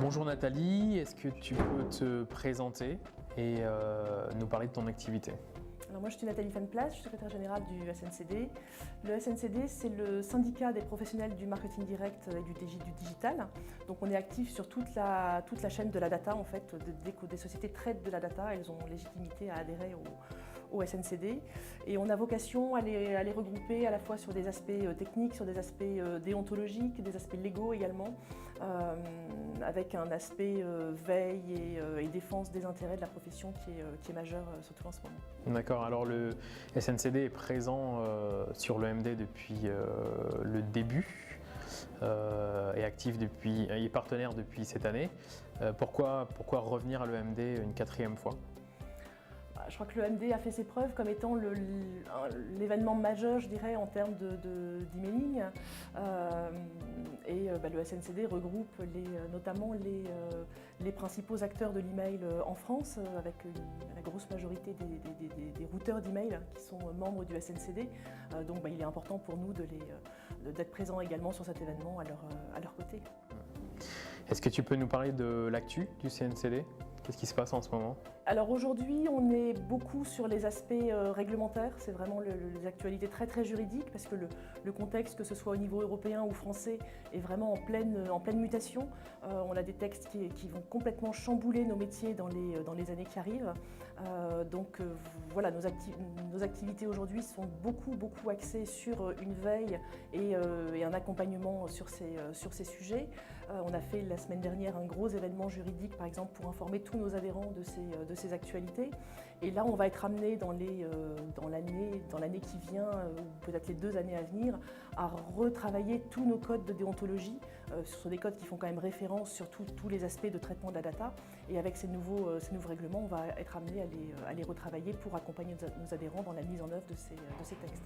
Bonjour Nathalie, est-ce que tu peux te présenter et nous parler de ton activité? Alors moi je suis Nathalie Fanplas, je suis secrétaire générale du SNCD. Le SNCD c'est le syndicat des professionnels du marketing direct et du digital. Donc on est actif sur toute la chaîne de la data en fait. Dès que des sociétés traitent de la data, elles ont légitimité à adhérer au SNCD. Et on a vocation à les regrouper à la fois sur des aspects techniques, sur des aspects déontologiques, des aspects légaux également, avec un aspect veille et défense des intérêts de la profession qui est majeur surtout en ce moment. D'accord, alors le SNCD est présent sur l'EMD depuis le début et actif depuis, il est partenaire depuis cette année. Pourquoi revenir à l'EMD une quatrième fois? Je crois que l'EMD a fait ses preuves comme étant l'événement majeur, je dirais, en termes d'emailing. Le SNCD regroupe notamment les principaux acteurs de l'email en France, avec la grosse majorité des routeurs d'email qui sont membres du SNCD. Donc il est important pour nous d'être présents également sur cet événement à leur côté. Est-ce que tu peux nous parler de l'actu du SNCD? Qu'est-ce qui se passe en ce moment? Alors aujourd'hui, on est beaucoup sur les aspects réglementaires, c'est vraiment les actualités très juridiques parce que le contexte, que ce soit au niveau européen ou français, est vraiment en pleine mutation. On a des textes qui vont complètement chambouler nos métiers dans les années qui arrivent. Voilà, nos activités aujourd'hui sont beaucoup axées sur une veille et un accompagnement sur ces sujets. On a fait la semaine dernière un gros événement juridique, par exemple, pour informer tous nos adhérents de ces actualités. Et là, on va être amené dans l'année qui vient, ou peut-être les 2 années à venir, à retravailler tous nos codes de déontologie. Ce sont des codes qui font quand même référence sur tous les aspects de traitement de la data. Et avec ces nouveaux règlements, on va être amené à les retravailler pour accompagner nos adhérents dans la mise en œuvre de ces textes.